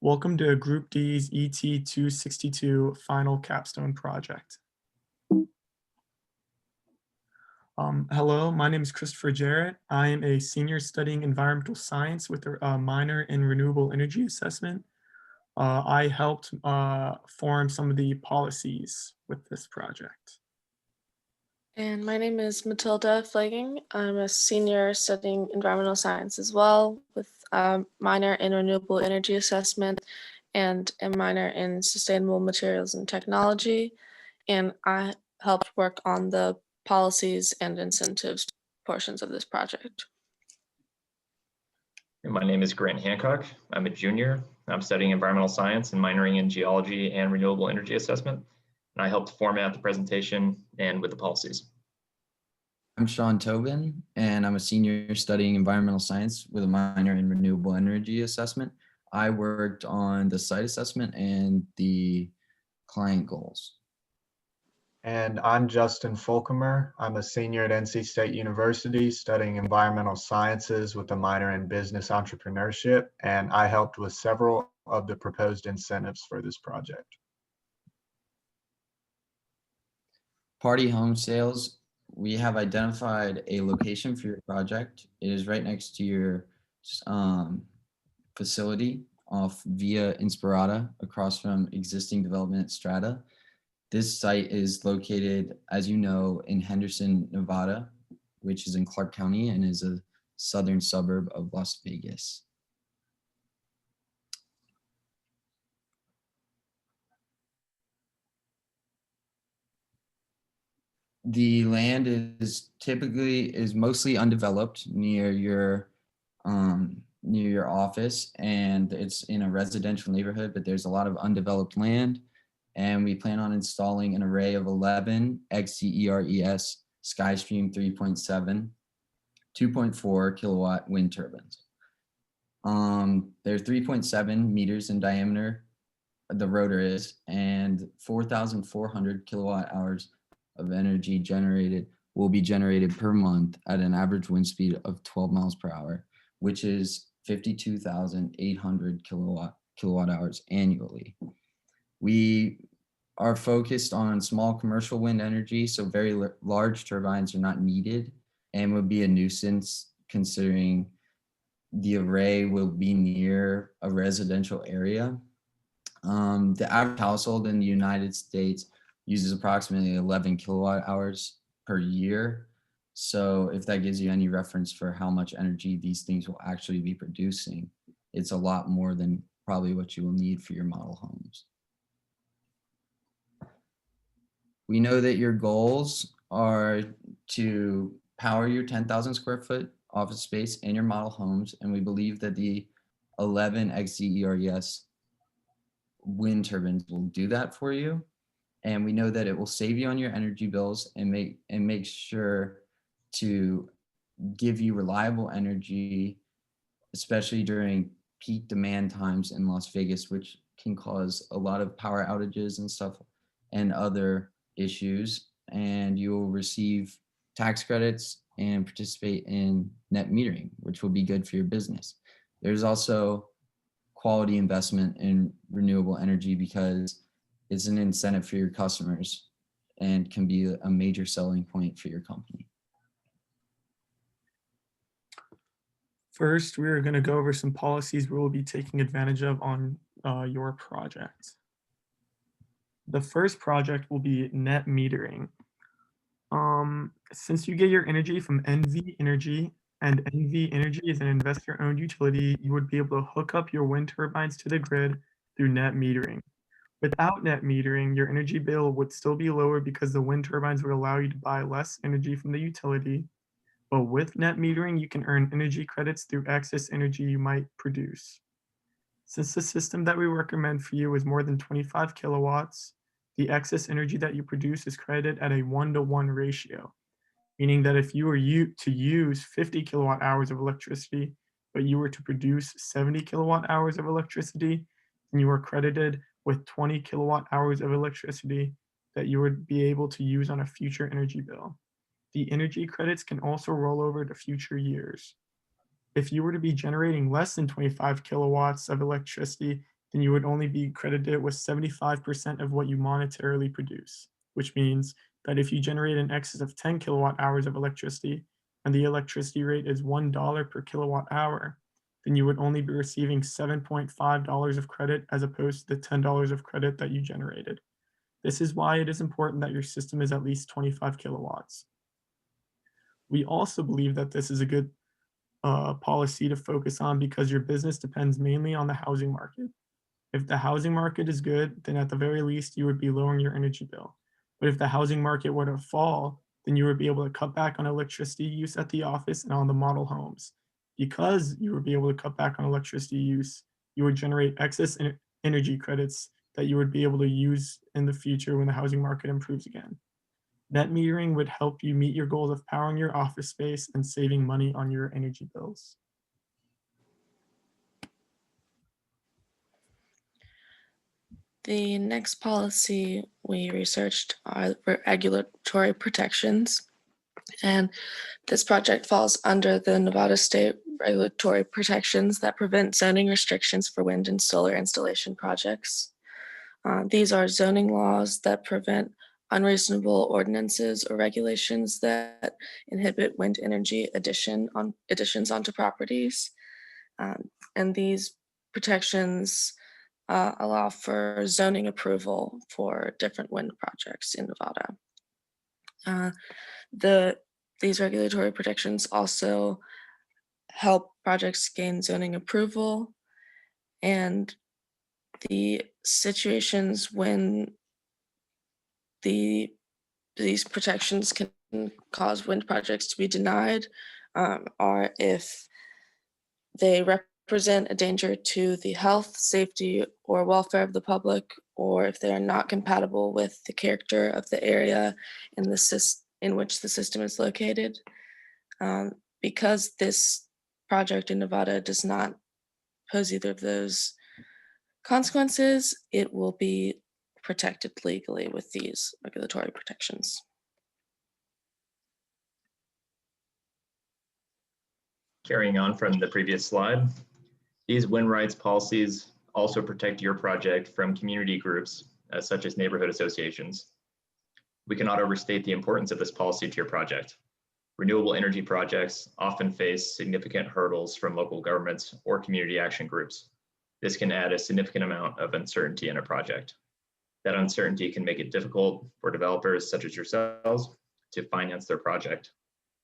Welcome to Group D's ET 262 final capstone project. Hello, my name is Christopher Jarrett. I am a senior studying environmental science with a minor in renewable energy assessment. I helped form some of the policies with this project. And my name is Matilda Flagging. I'm a senior studying environmental science as well, with a minor in renewable energy assessment and a minor in sustainable materials and technology. And I helped work on the policies and incentives portions of this project. My name is Grant Hancock. I'm a junior. I'm studying environmental science and minoring in geology and renewable energy assessment. And I helped format the presentation and with the policies. I'm Sean Tobin, and I'm a senior studying environmental science with a minor in renewable energy assessment. I worked on the site assessment and the client goals. And I'm Justin Fulcomer. I'm a senior at NC State University studying environmental sciences with a minor in business entrepreneurship, and I helped with several of the proposed incentives for this project. Pardee home sales, we have identified a location for your project. It is right next to your facility off Via Inspirata across from existing development at Strata. This site is located, as you know, in Henderson, Nevada, which is in Clark County and is a southern suburb of Las Vegas. The land is mostly undeveloped near your office, and it's in a residential neighborhood, but there's a lot of undeveloped land. And we plan on installing an array of 11 XCERES SkyStream 3.7, 2.4 kilowatt wind turbines. They're 3.7 meters in diameter, the rotor is, and 4,400 kilowatt hours of energy will be generated per month at an average wind speed of 12 miles per hour, which is 52,800 kilowatt hours annually. We are focused on small commercial wind energy, so very large turbines are not needed and would be a nuisance considering the array will be near a residential area. The average household in the United States uses approximately 11 kilowatt hours per year. So if that gives you any reference for how much energy these things will actually be producing, it's a lot more than probably what you will need for your model homes. We know that your goals are to power your 10,000 square foot office space and your model homes, and we believe that the 11 XCERES wind turbines will do that for you. And we know that it will save you on your energy bills and make sure to give you reliable energy, especially during peak demand times in Las Vegas, which can cause a lot of power outages and stuff and other issues. And you will receive tax credits and participate in net metering, which will be good for your business. There's also quality investment in renewable energy because it's an incentive for your customers and can be a major selling point for your company. First, we're going to go over some policies we will be taking advantage of on your project. The first project will be net metering. Since you get your energy from NV Energy, and NV Energy is an investor-owned utility, you would be able to hook up your wind turbines to the grid through net metering. Without net metering, your energy bill would still be lower because the wind turbines would allow you to buy less energy from the utility. But with net metering, you can earn energy credits through excess energy you might produce. Since the system that we recommend for you is more than 25 kilowatts, the excess energy that you produce is credited at a 1-to-1 ratio, meaning that if you were to use 50 kilowatt hours of electricity, but you were to produce 70 kilowatt hours of electricity, then you are credited with 20 kilowatt hours of electricity that you would be able to use on a future energy bill. The energy credits can also roll over to future years. If you were to be generating less than 25 kilowatts of electricity, then you would only be credited with 75% of what you monetarily produce, which means that if you generate in excess of 10 kilowatt hours of electricity and the electricity rate is $1 per kilowatt hour, then you would only be receiving $7.5 of credit as opposed to the $10 of credit that you generated. This is why it is important that your system is at least 25 kilowatts. We also believe that this is a good policy to focus on because your business depends mainly on the housing market. If the housing market is good, then at the very least, you would be lowering your energy bill. But if the housing market were to fall, then you would be able to cut back on electricity use at the office and on the model homes. Because you would be able to cut back on electricity use, you would generate excess energy credits that you would be able to use in the future when the housing market improves again. Net metering would help you meet your goals of powering your office space and saving money on your energy bills. The next policy we researched are regulatory protections. And this project falls under the Nevada State regulatory protections that prevent zoning restrictions for wind and solar installation projects. These are zoning laws that prevent unreasonable ordinances or regulations that inhibit wind energy additions onto properties. And these protections allow for zoning approval for different wind projects in Nevada. These regulatory protections also help projects gain zoning approval, and the situations when these protections can cause wind projects to be denied are if they represent a danger to the health, safety, or welfare of the public, or if they are not compatible with the character of the area in which the system is located. Because this project in Nevada does not pose either of those consequences, it will be protected legally with these regulatory protections. Carrying on from the previous slide, these wind rights policies also protect your project from community groups, such as neighborhood associations. We cannot overstate the importance of this policy to your project. Renewable energy projects often face significant hurdles from local governments or community action groups. This can add a significant amount of uncertainty in a project. That uncertainty can make it difficult for developers such as yourselves to finance their project.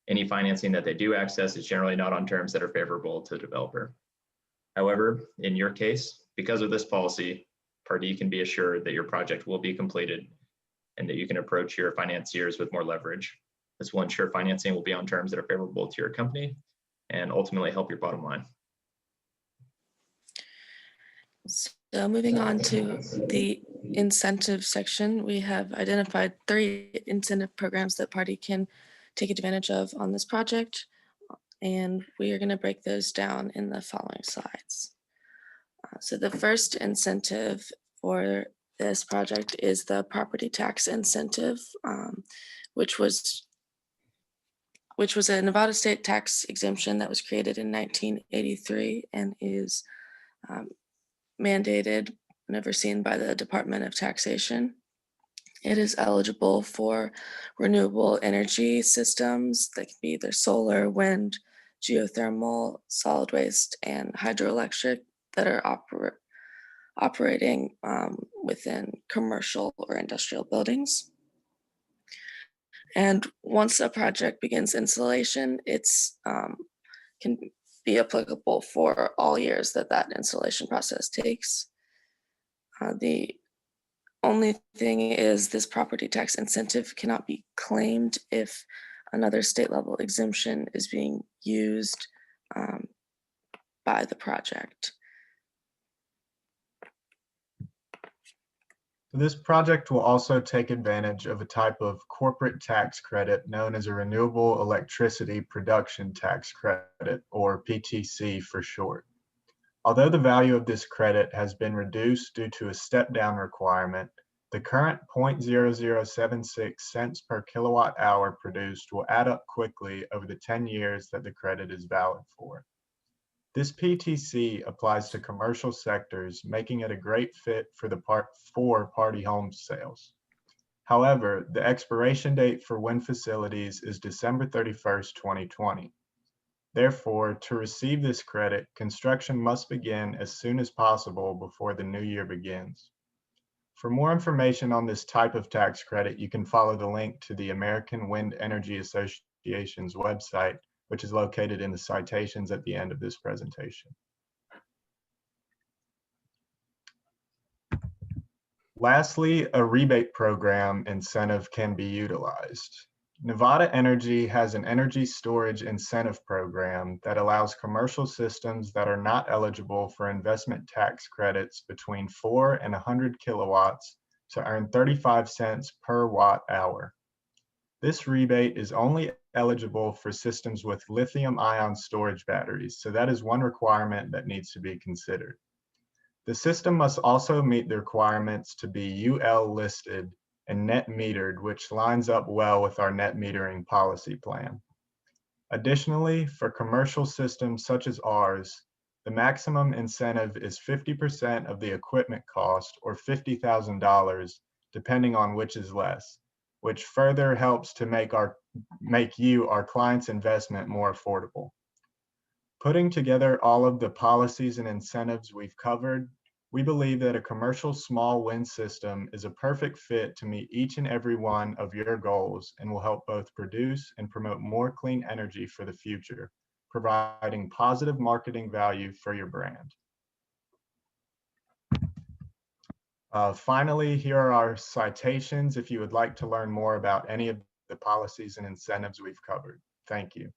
Any financing that they do access is generally not on terms that are favorable to the developer. However, in your case, because of this policy, Pardee can be assured that your project will be completed and that you can approach your financiers with more leverage. This will ensure financing will be on terms that are favorable to your company and ultimately help your bottom line. So moving on to the incentive section, we have identified 3 incentive programs that Pardee can take advantage of on this project, and we are going to break those down in the following slides. So the first incentive for this project is the property tax incentive, which was a Nevada state tax exemption that was created in 1983 and is mandated and overseen by the Department of Taxation. It is eligible for renewable energy systems that can be either solar, wind, geothermal, solid waste, and hydroelectric that are operating within commercial or industrial buildings. And once a project begins installation, it's can be applicable for all years that installation process takes. The only thing is this property tax incentive cannot be claimed if another state level exemption is being used by the project. This project will also take advantage of a type of corporate tax credit known as a Renewable Electricity Production Tax Credit, or PTC for short. Although the value of this credit has been reduced due to a step-down requirement, the current 0.0076 cents per kilowatt hour produced will add up quickly over the 10 years that the credit is valid for. This PTC applies to commercial sectors, making it a great fit for Pardee home sales. However, the expiration date for wind facilities is December 31st, 2020. Therefore, to receive this credit, construction must begin as soon as possible before the new year begins. For more information on this type of tax credit, you can follow the link to the American Wind Energy Association's website, which is located in the citations at the end of this presentation. Lastly, a rebate program incentive can be utilized. Nevada Energy has an energy storage incentive program that allows commercial systems that are not eligible for investment tax credits between 4 and 100 kilowatts to earn 35 cents per watt hour. This rebate is only eligible for systems with lithium-ion storage batteries, so that is one requirement that needs to be considered. The system must also meet the requirements to be UL listed and net metered, which lines up well with our net metering policy plan. Additionally, for commercial systems such as ours, the maximum incentive is 50% of the equipment cost, or $50,000, depending on which is less, which further helps to make you, our client's investment, more affordable. Putting together all of the policies and incentives we've covered, we believe that a commercial small wind system is a perfect fit to meet each and every one of your goals and will help both produce and promote more clean energy for the future, providing positive marketing value for your brand. Finally, here are our citations if you would like to learn more about any of the policies and incentives we've covered. Thank you.